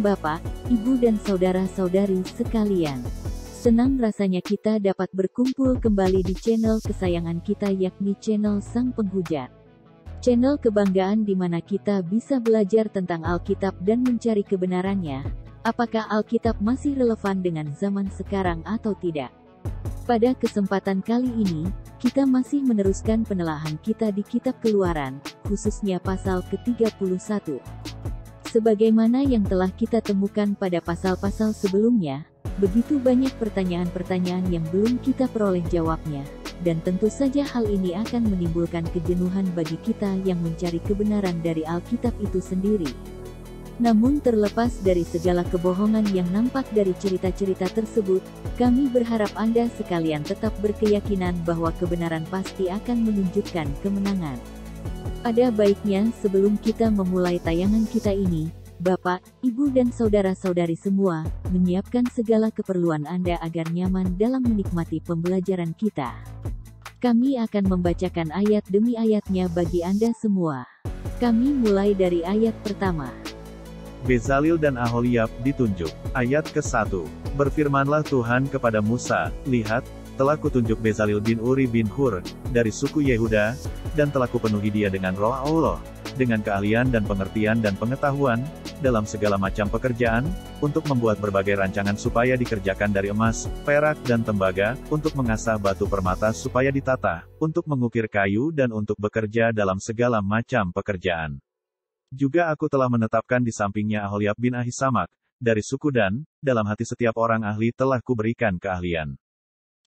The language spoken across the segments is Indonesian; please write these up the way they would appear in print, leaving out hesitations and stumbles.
Shalom Bapak, Ibu dan Saudara-saudari sekalian. Senang rasanya kita dapat berkumpul kembali di channel kesayangan kita, yakni channel Sang Penghujat. Channel kebanggaan di mana kita bisa belajar tentang Alkitab dan mencari kebenarannya. Apakah Alkitab masih relevan dengan zaman sekarang atau tidak? Pada kesempatan kali ini, kita masih meneruskan penelaahan kita di Kitab Keluaran, khususnya pasal ke-31. Sebagaimana yang telah kita temukan pada pasal-pasal sebelumnya, begitu banyak pertanyaan-pertanyaan yang belum kita peroleh jawabnya, dan tentu saja hal ini akan menimbulkan kejenuhan bagi kita yang mencari kebenaran dari Alkitab itu sendiri. Namun terlepas dari segala kebohongan yang nampak dari cerita-cerita tersebut, kami berharap Anda sekalian tetap berkeyakinan bahwa kebenaran pasti akan menunjukkan kemenangan. Ada baiknya sebelum kita memulai tayangan kita ini, Bapak, Ibu dan Saudara-saudari semua, menyiapkan segala keperluan Anda agar nyaman dalam menikmati pembelajaran kita. Kami akan membacakan ayat demi ayatnya bagi Anda semua. Kami mulai dari ayat pertama. Bezalil dan Aholiab ditunjuk. Ayat ke-1. Berfirmanlah Tuhan kepada Musa, lihat, telah kutunjuk Bezalil bin Uri bin Hur, dari suku Yehuda, dan telah kupenuhi dia dengan roh Allah, dengan keahlian dan pengertian dan pengetahuan, dalam segala macam pekerjaan, untuk membuat berbagai rancangan supaya dikerjakan dari emas, perak dan tembaga, untuk mengasah batu permata supaya ditata, untuk mengukir kayu dan untuk bekerja dalam segala macam pekerjaan. Juga aku telah menetapkan di sampingnya Aholiab bin Ahisamak, dari suku Dan, dalam hati setiap orang ahli telah kuberikan keahlian.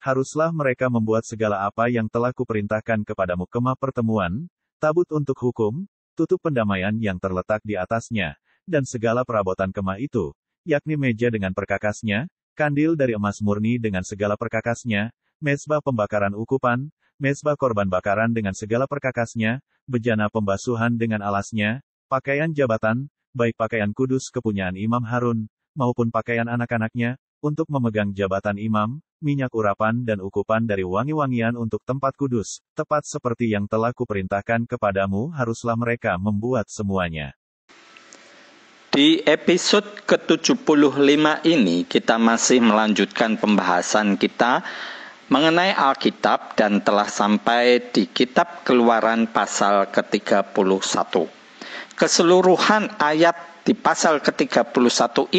Haruslah mereka membuat segala apa yang telah kuperintahkan kepadamu, kemah pertemuan, tabut untuk hukum, tutup pendamaian yang terletak di atasnya, dan segala perabotan kemah itu, yakni meja dengan perkakasnya, kandil dari emas murni dengan segala perkakasnya, mezbah pembakaran ukupan, mezbah korban bakaran dengan segala perkakasnya, bejana pembasuhan dengan alasnya, pakaian jabatan, baik pakaian kudus kepunyaan Imam Harun, maupun pakaian anak-anaknya, untuk memegang jabatan imam, minyak urapan dan ukupan dari wangi-wangian untuk tempat kudus, tepat seperti yang telah kuperintahkan kepadamu, haruslah mereka membuat semuanya. Di episode ke-75 ini, kita masih melanjutkan pembahasan kita mengenai Alkitab dan telah sampai di Kitab Keluaran pasal ke-31. Keseluruhan ayat di pasal ke-31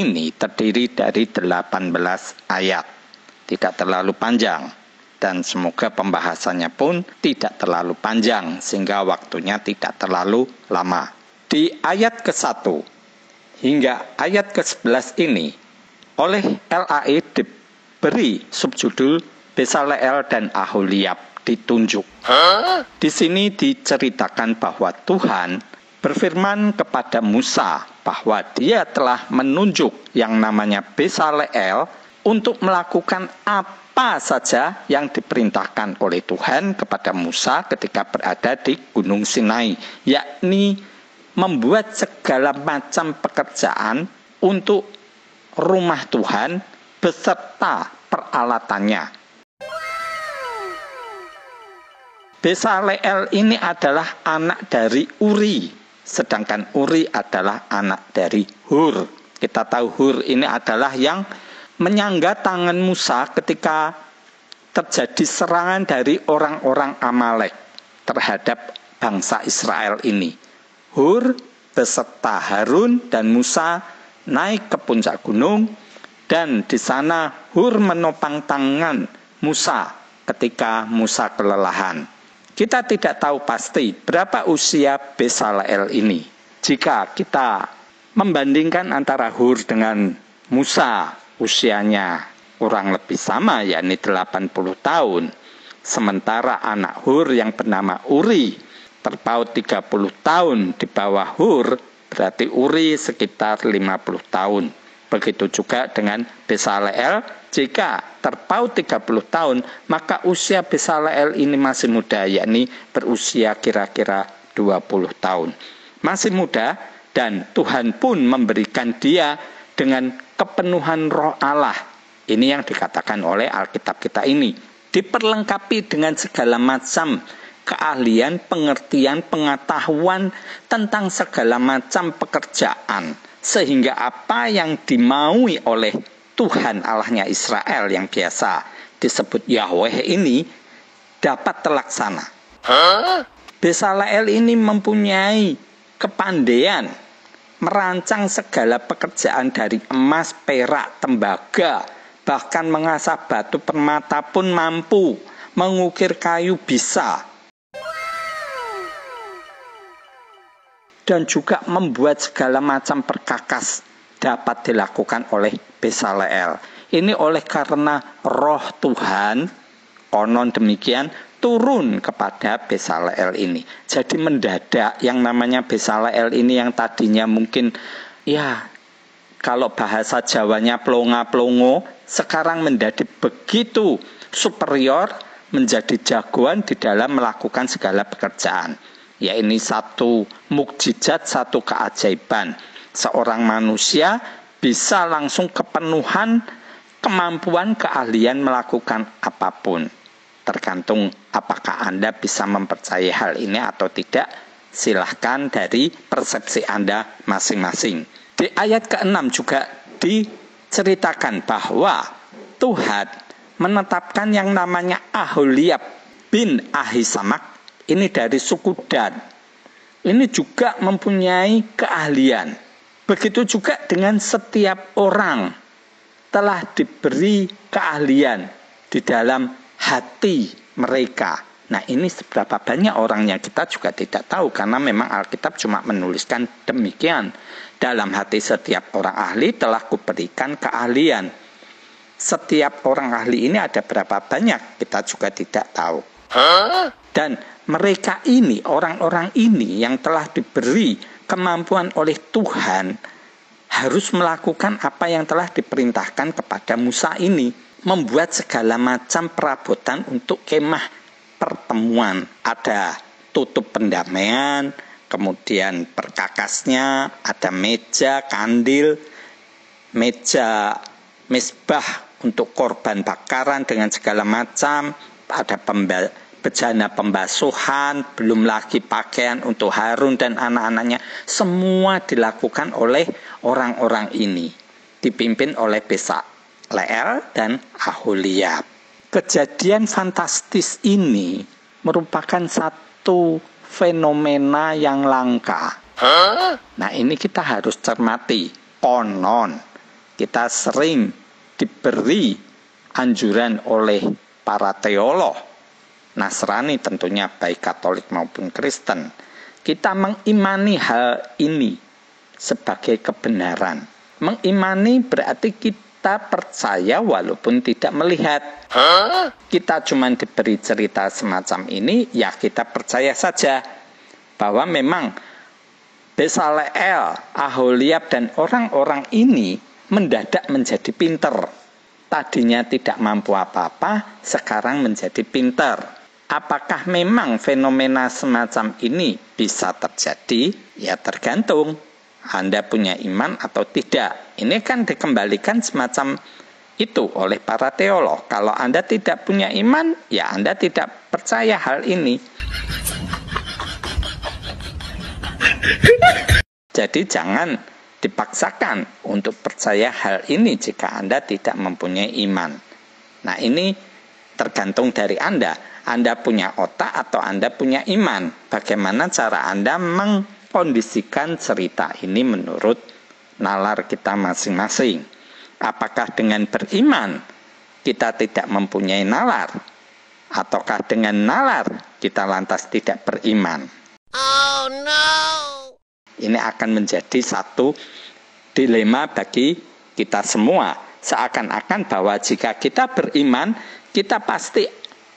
ini terdiri dari 18 ayat. Tidak terlalu panjang. Dan semoga pembahasannya pun tidak terlalu panjang, sehingga waktunya tidak terlalu lama. Di ayat ke-1 hingga ayat ke-11 ini, oleh LAI diberi subjudul Bezalel dan Aholiab ditunjuk. Di sini diceritakan bahwa Tuhan berfirman kepada Musa bahwa dia telah menunjuk yang namanya Bezalel untuk melakukan apa saja yang diperintahkan oleh Tuhan kepada Musa ketika berada di Gunung Sinai, yakni membuat segala macam pekerjaan untuk rumah Tuhan beserta peralatannya. Bezalel ini adalah anak dari Uri, sedangkan Uri adalah anak dari Hur. Kita tahu Hur ini adalah yang menyangga tangan Musa ketika terjadi serangan dari orang-orang Amalek terhadap bangsa Israel ini. Hur beserta Harun dan Musa naik ke puncak gunung, dan di sana Hur menopang tangan Musa ketika Musa kelelahan. Kita tidak tahu pasti berapa usia Bezalel ini. Jika kita membandingkan antara Hur dengan Musa, usianya kurang lebih sama, yakni 80 tahun. Sementara anak Hur yang bernama Uri terpaut 30 tahun di bawah Hur, berarti Uri sekitar 50 tahun. Begitu juga dengan Bezalel, jika terpaut 30 tahun, maka usia Bezalel ini masih muda, yakni berusia kira-kira 20 tahun. Masih muda, dan Tuhan pun memberikan dia dengan kepenuhan roh Allah. Ini yang dikatakan oleh Alkitab kita ini. Diperlengkapi dengan segala macam keahlian, pengertian, pengetahuan tentang segala macam pekerjaan, sehingga apa yang dimaui oleh Tuhan Allahnya Israel yang biasa disebut Yahweh ini dapat terlaksana. Bezaleel ini mempunyai kepandaian merancang segala pekerjaan dari emas, perak, tembaga, bahkan mengasah batu permata pun mampu, mengukir kayu bisa, dan juga membuat segala macam perkakas dapat dilakukan oleh Bezaleel. Ini oleh karena roh Tuhan, konon demikian, turun kepada Bezaleel ini. Jadi mendadak yang namanya Bezaleel ini yang tadinya mungkin ya kalau bahasa Jawanya plonga-plongo, sekarang menjadi begitu superior, menjadi jagoan di dalam melakukan segala pekerjaan. Ya, ini satu mukjizat, satu keajaiban. Seorang manusia bisa langsung kepenuhan kemampuan, keahlian melakukan apapun. Tergantung apakah Anda bisa mempercayai hal ini atau tidak, silahkan dari persepsi Anda masing-masing. Di ayat ke-6 juga diceritakan bahwa Tuhan menetapkan yang namanya Aholiab bin Ahisamak, ini dari suku Dan. Ini juga mempunyai keahlian. Begitu juga dengan setiap orang telah diberi keahlian di dalam hati mereka. Nah, ini seberapa banyak orangnya kita juga tidak tahu, karena memang Alkitab cuma menuliskan demikian. Dalam hati setiap orang ahli telah kuberikan keahlian. Setiap orang ahli ini ada berapa banyak kita juga tidak tahu. Dan mereka ini, orang-orang ini yang telah diberi kemampuan oleh Tuhan, harus melakukan apa yang telah diperintahkan kepada Musa ini, membuat segala macam perabotan untuk kemah pertemuan. Ada tutup pendamaian, kemudian perkakasnya, ada meja, kandil, meja mesbah untuk korban bakaran dengan segala macam, ada bejana pembasuhan, belum lagi pakaian untuk Harun dan anak-anaknya. Semua dilakukan oleh orang-orang ini, dipimpin oleh Bezaleel dan Aholiab. Kejadian fantastis ini merupakan satu fenomena yang langka. Nah, ini kita harus cermati. Konon kita sering diberi anjuran oleh para teolog Nasrani, tentunya baik Katolik maupun Kristen, kita mengimani hal ini sebagai kebenaran. Mengimani berarti kita percaya walaupun tidak melihat. Kita cuma diberi cerita semacam ini, ya kita percaya saja bahwa memang Bezaleel, Aholiab dan orang-orang ini mendadak menjadi pinter. Tadinya tidak mampu apa-apa, sekarang menjadi pinter. Apakah memang fenomena semacam ini bisa terjadi? Ya tergantung Anda punya iman atau tidak. Ini kan dikembalikan semacam itu oleh para teolog. Kalau Anda tidak punya iman, ya Anda tidak percaya hal ini. Jadi jangan dipaksakan untuk percaya hal ini jika Anda tidak mempunyai iman. Nah, ini tergantung dari Anda. Anda punya otak atau Anda punya iman. Bagaimana cara Anda mengkondisikan cerita ini menurut nalar kita masing-masing. Apakah dengan beriman kita tidak mempunyai nalar? Ataukah dengan nalar kita lantas tidak beriman? Oh no! Ini akan menjadi satu dilema bagi kita semua. Seakan-akan bahwa jika kita beriman, kita pasti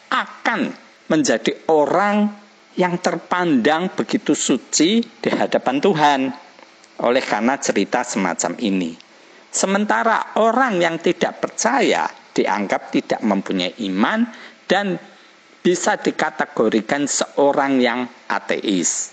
akan menjadi orang yang terpandang begitu suci di hadapan Tuhan oleh karena cerita semacam ini. Sementara orang yang tidak percaya dianggap tidak mempunyai iman dan bisa dikategorikan seorang yang ateis.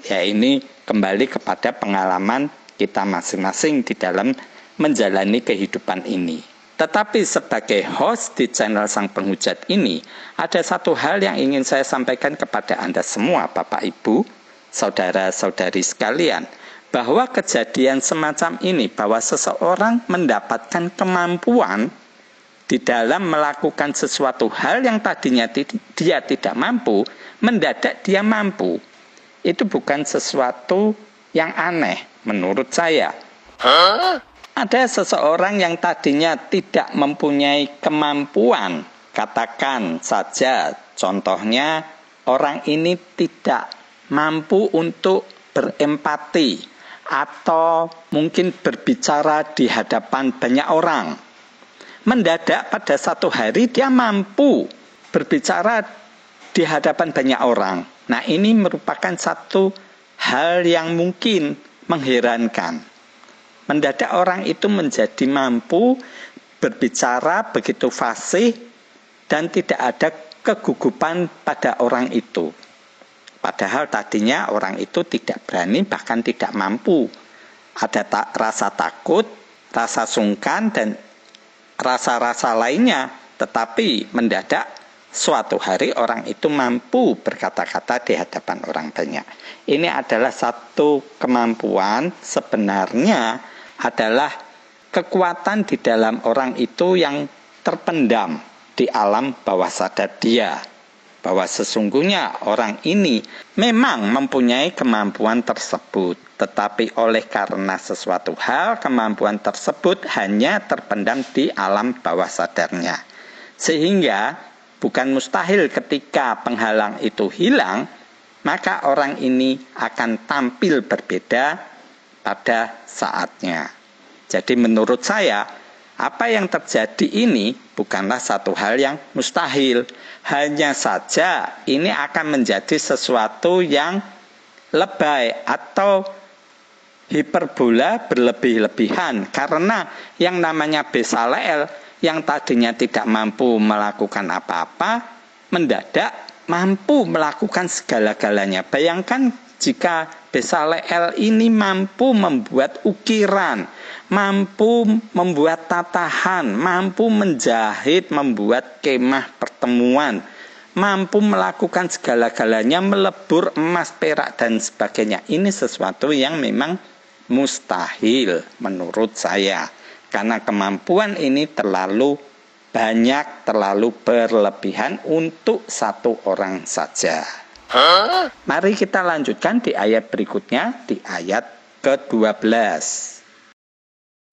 Ya, ini kembali kepada pengalaman kita masing-masing di dalam menjalani kehidupan ini. Tetapi sebagai host di channel Sang Penghujat ini, ada satu hal yang ingin saya sampaikan kepada Anda semua, Bapak Ibu, saudara-saudari sekalian, bahwa kejadian semacam ini, bahwa seseorang mendapatkan kemampuan di dalam melakukan sesuatu hal yang tadinya dia tidak mampu, mendadak dia mampu. Itu bukan sesuatu yang aneh menurut saya. Ada seseorang yang tadinya tidak mempunyai kemampuan, katakan saja contohnya orang ini tidak mampu untuk berempati atau mungkin berbicara di hadapan banyak orang. Mendadak pada satu hari dia mampu berbicara di hadapan banyak orang. Nah, ini merupakan satu hal yang mungkin mengherankan. Mendadak orang itu menjadi mampu berbicara begitu fasih dan tidak ada kegugupan pada orang itu. Padahal tadinya orang itu tidak berani, bahkan tidak mampu. Ada rasa takut, rasa sungkan, dan rasa-rasa lainnya. Tetapi mendadak suatu hari orang itu mampu berkata-kata di hadapan orang banyak. Ini adalah satu kemampuan, sebenarnya adalah kekuatan di dalam orang itu yang terpendam di alam bawah sadar dia. Bahwa sesungguhnya orang ini memang mempunyai kemampuan tersebut. Tetapi oleh karena sesuatu hal, kemampuan tersebut hanya terpendam di alam bawah sadarnya. Sehingga bukan mustahil ketika penghalang itu hilang, maka orang ini akan tampil berbeda pada saatnya. Jadi menurut saya, apa yang terjadi ini bukanlah satu hal yang mustahil. Hanya saja ini akan menjadi sesuatu yang lebay atau hiperbola berlebih-lebihan. Karena yang namanya Bezaleel yang tadinya tidak mampu melakukan apa-apa, mendadak mampu melakukan segala-galanya. Bayangkan jika Bezaleel ini mampu membuat ukiran, mampu membuat tatahan, mampu menjahit, membuat kemah pertemuan, mampu melakukan segala-galanya, melebur emas, perak, dan sebagainya. Ini sesuatu yang memang mustahil menurut saya. Karena kemampuan ini terlalu banyak, terlalu berlebihan untuk satu orang saja. Mari kita lanjutkan di ayat berikutnya, di ayat ke-12.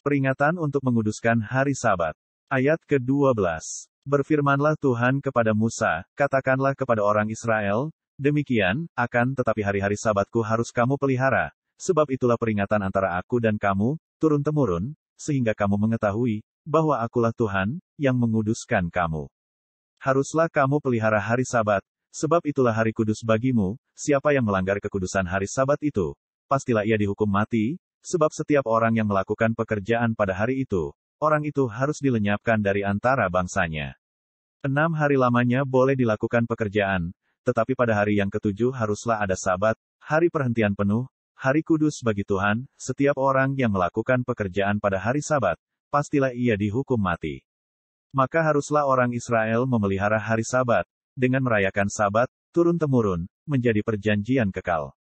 Peringatan untuk menguduskan hari Sabat. Ayat ke-12. Berfirmanlah Tuhan kepada Musa, katakanlah kepada orang Israel, demikian, akan tetapi hari-hari Sabatku harus kamu pelihara, sebab itulah peringatan antara aku dan kamu, turun-temurun, sehingga kamu mengetahui, bahwa akulah Tuhan, yang menguduskan kamu. Haruslah kamu pelihara hari Sabat, sebab itulah hari kudus bagimu. Siapa yang melanggar kekudusan hari Sabat itu, pastilah ia dihukum mati, sebab setiap orang yang melakukan pekerjaan pada hari itu, orang itu harus dilenyapkan dari antara bangsanya. 6 hari lamanya boleh dilakukan pekerjaan, tetapi pada hari yang ke-7 haruslah ada Sabat, hari perhentian penuh, hari kudus bagi Tuhan. Setiap orang yang melakukan pekerjaan pada hari Sabat, pastilah ia dihukum mati. Maka haruslah orang Israel memelihara hari Sabat, dengan merayakan Sabat, turun-temurun, menjadi perjanjian kekal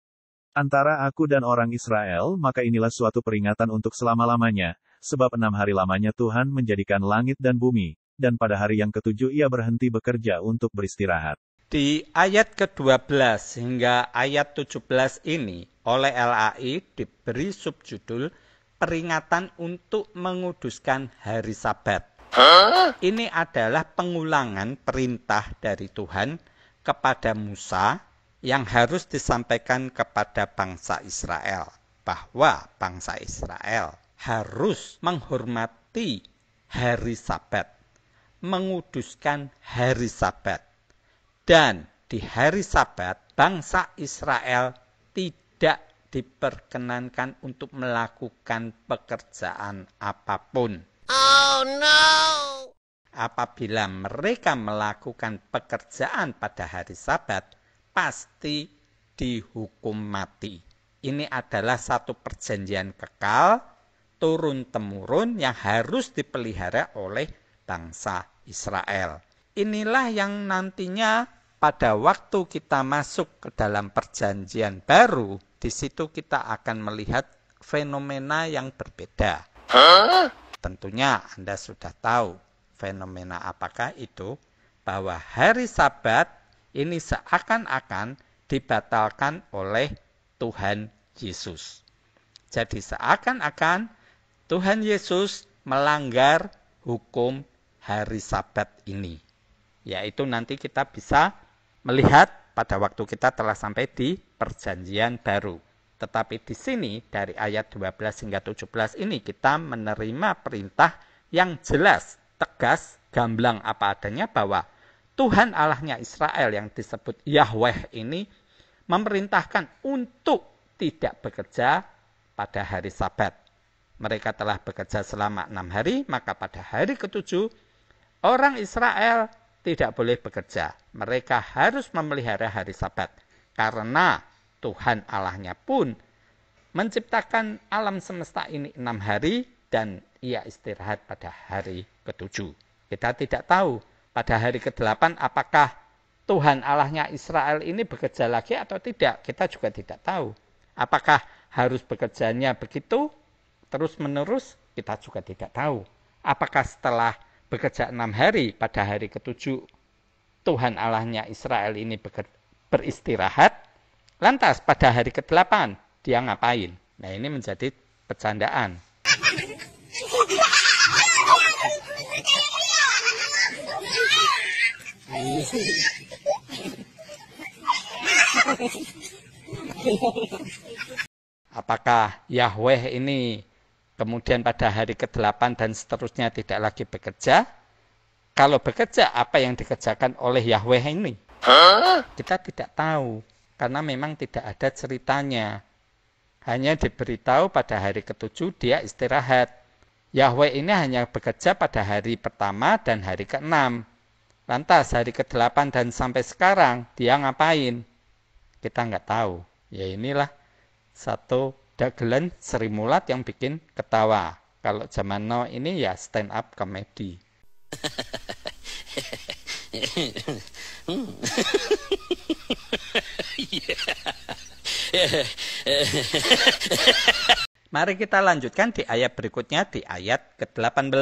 antara aku dan orang Israel. Maka inilah suatu peringatan untuk selama-lamanya, sebab 6 hari lamanya Tuhan menjadikan langit dan bumi, dan pada hari yang ke-7 ia berhenti bekerja untuk beristirahat. Di ayat ke-12 hingga ayat 17 ini, oleh LAI diberi subjudul peringatan untuk menguduskan hari Sabat. Ini adalah pengulangan perintah dari Tuhan kepada Musa yang harus disampaikan kepada bangsa Israel, bahwa bangsa Israel harus menghormati hari Sabat, menguduskan hari Sabat, dan di hari Sabat bangsa Israel tidak diperkenankan untuk melakukan pekerjaan apapun. Oh no! Apabila mereka melakukan pekerjaan pada hari Sabat, pasti dihukum mati. Ini adalah satu perjanjian kekal, turun-temurun yang harus dipelihara oleh bangsa Israel. Inilah yang nantinya pada waktu kita masuk ke dalam perjanjian baru, di situ kita akan melihat fenomena yang berbeda. Tentunya Anda sudah tahu fenomena apakah itu, bahwa hari Sabat ini seakan-akan dibatalkan oleh Tuhan Yesus. Jadi seakan-akan Tuhan Yesus melanggar hukum hari Sabat ini. Yaitu nanti kita bisa melihat pada waktu kita telah sampai di Perjanjian Baru. Tetapi di sini dari ayat 12 hingga 17 ini kita menerima perintah yang jelas, tegas, gamblang apa adanya bahwa Tuhan Allahnya Israel yang disebut Yahweh ini memerintahkan untuk tidak bekerja pada hari Sabat. Mereka telah bekerja selama 6 hari, maka pada hari ke-7 orang Israel tidak boleh bekerja. Mereka harus memelihara hari Sabat karena Tuhan Allahnya pun menciptakan alam semesta ini 6 hari dan ia istirahat pada hari ke-7. Kita tidak tahu pada hari ke-8 apakah Tuhan Allahnya Israel ini bekerja lagi atau tidak. Kita juga tidak tahu. Apakah harus bekerjanya begitu terus menerus? Kita juga tidak tahu. Apakah setelah bekerja 6 hari pada hari ke-7 Tuhan Allahnya Israel ini beristirahat? Lantas pada hari ke-8 dia ngapain? Nah, ini menjadi bercandaan. Apakah Yahweh ini kemudian pada hari ke-8 dan seterusnya tidak lagi bekerja? Kalau bekerja, apa yang dikerjakan oleh Yahweh ini? Kita tidak tahu, karena memang tidak ada ceritanya. Hanya diberitahu pada hari ke-7 dia istirahat. Yahweh ini hanya bekerja pada hari pertama dan hari ke-6. Lantas hari ke-8 dan sampai sekarang dia ngapain? Kita nggak tahu. Ya inilah satu dagelan Sri Mulat yang bikin ketawa. Kalau zaman now ini ya stand up comedy. Mari kita lanjutkan di ayat berikutnya, di ayat ke-18.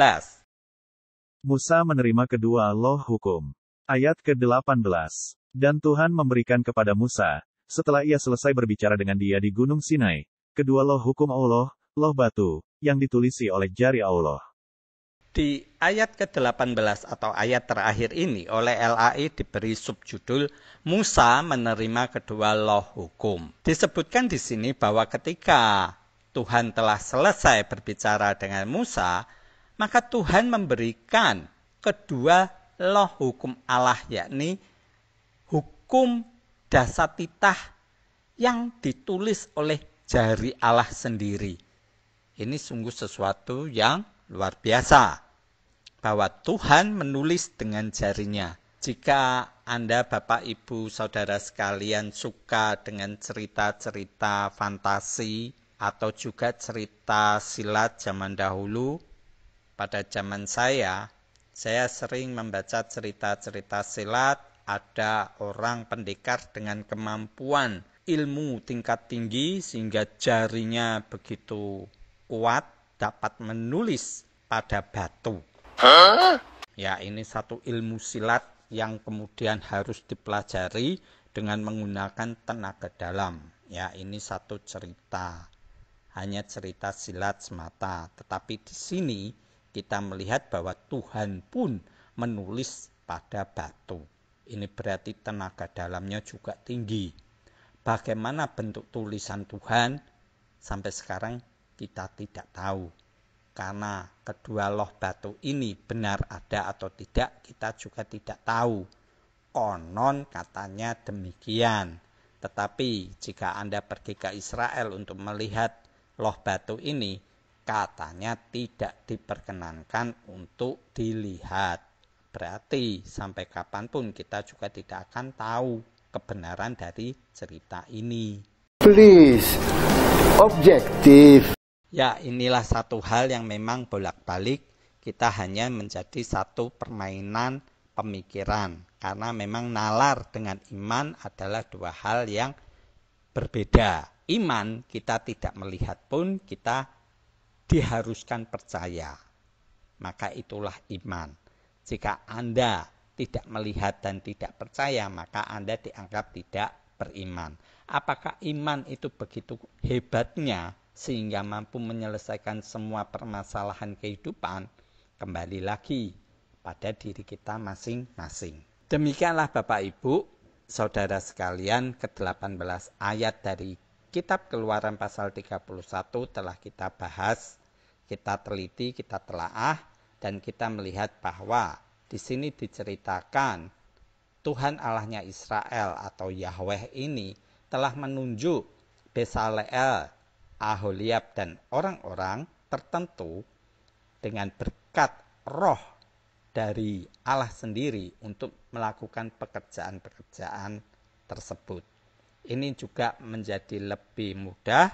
Musa menerima kedua loh hukum. Ayat ke-18. Dan Tuhan memberikan kepada Musa, setelah ia selesai berbicara dengan dia di Gunung Sinai, kedua loh hukum Allah, loh batu, yang ditulisi oleh jari Allah. Di ayat ke-18 atau ayat terakhir ini oleh LAI diberi subjudul Musa menerima kedua loh hukum. Disebutkan di sini bahwa ketika Tuhan telah selesai berbicara dengan Musa, maka Tuhan memberikan kedua loh hukum Allah, yakni hukum dasatitah yang ditulis oleh jari Allah sendiri. Ini sungguh sesuatu yang luar biasa, bahwa Tuhan menulis dengan jarinya. Jika Anda, Bapak, Ibu, Saudara sekalian suka dengan cerita-cerita fantasi atau juga cerita silat zaman dahulu, pada zaman saya sering membaca cerita-cerita silat. Ada orang pendekar dengan kemampuan ilmu tingkat tinggi sehingga jarinya begitu kuat dapat menulis pada batu. Ya, ini satu ilmu silat yang kemudian harus dipelajari dengan menggunakan tenaga dalam. Ya, ini satu cerita. Hanya cerita silat semata. Tetapi di sini kita melihat bahwa Tuhan pun menulis pada batu. Ini berarti tenaga dalamnya juga tinggi. Bagaimana bentuk tulisan Tuhan? Sampai sekarang kita tidak tahu. Karena kedua loh batu ini benar ada atau tidak, kita juga tidak tahu. Konon katanya demikian. Tetapi jika Anda pergi ke Israel untuk melihat loh batu ini, katanya tidak diperkenankan untuk dilihat. Berarti sampai kapanpun kita juga tidak akan tahu kebenaran dari cerita ini. Please, objektif. Ya, inilah satu hal yang memang bolak-balik kita hanya menjadi satu permainan pemikiran. Karena memang nalar dengan iman adalah dua hal yang berbeda. iman, kita tidak melihat pun kita diharuskan percaya. Maka itulah iman. Jika Anda tidak melihat dan tidak percaya, maka Anda dianggap tidak beriman. Apakah iman itu begitu hebatnya sehingga mampu menyelesaikan semua permasalahan kehidupan? Kembali lagi pada diri kita masing-masing. Demikianlah Bapak Ibu, saudara sekalian, ke-18 ayat dari Kitab Keluaran pasal 31 telah kita bahas, kita teliti, kita telaah, dan kita melihat bahwa di sini diceritakan Tuhan Allahnya Israel atau Yahweh ini telah menunjuk Bezaleel, Aholiab, dan orang-orang tertentu dengan berkat roh dari Allah sendiri untuk melakukan pekerjaan-pekerjaan tersebut. Ini juga menjadi lebih mudah,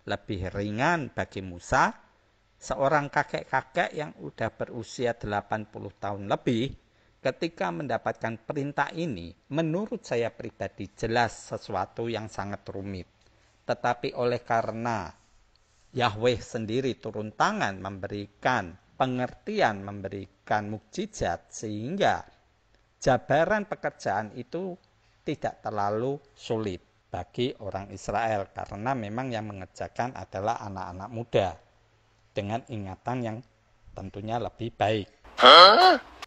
lebih ringan bagi Musa, seorang kakek-kakek yang sudah berusia 80 tahun lebih. Ketika mendapatkan perintah ini, menurut saya pribadi jelas sesuatu yang sangat rumit. Tetapi oleh karena Yahweh sendiri turun tangan memberikan pengertian, memberikan mukjizat, sehingga jabaran pekerjaan itu tidak terlalu sulit bagi orang Israel, karena memang yang mengerjakan adalah anak-anak muda dengan ingatan yang tentunya lebih baik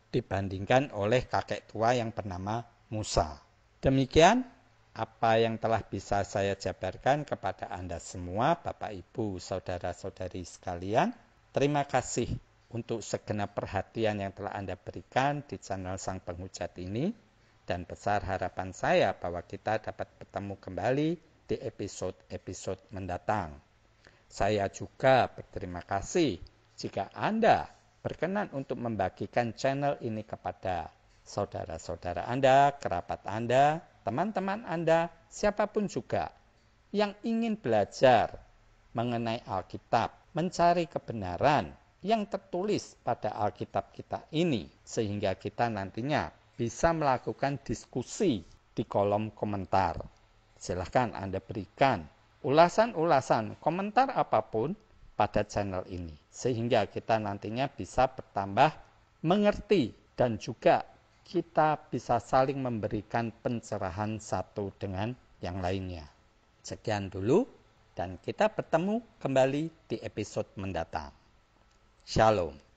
dibandingkan oleh kakek tua yang bernama Musa. Demikian apa yang telah bisa saya jabarkan kepada Anda semua, Bapak Ibu, saudara-saudari sekalian. Terima kasih untuk segenap perhatian yang telah Anda berikan di channel Sang Penghujat ini, dan besar harapan saya bahwa kita dapat bertemu kembali di episode-episode mendatang. Saya juga berterima kasih jika Anda berkenan untuk membagikan channel ini kepada saudara-saudara Anda, kerabat Anda, teman-teman Anda, siapapun juga yang ingin belajar mengenai Alkitab, mencari kebenaran yang tertulis pada Alkitab kita ini, sehingga kita nantinya bisa melakukan diskusi di kolom komentar. Silahkan Anda berikan ulasan-ulasan, komentar apapun pada channel ini, sehingga kita nantinya bisa bertambah mengerti dan juga kita bisa saling memberikan pencerahan satu dengan yang lainnya. Sekian dulu, dan kita bertemu kembali di episode mendatang. Shalom.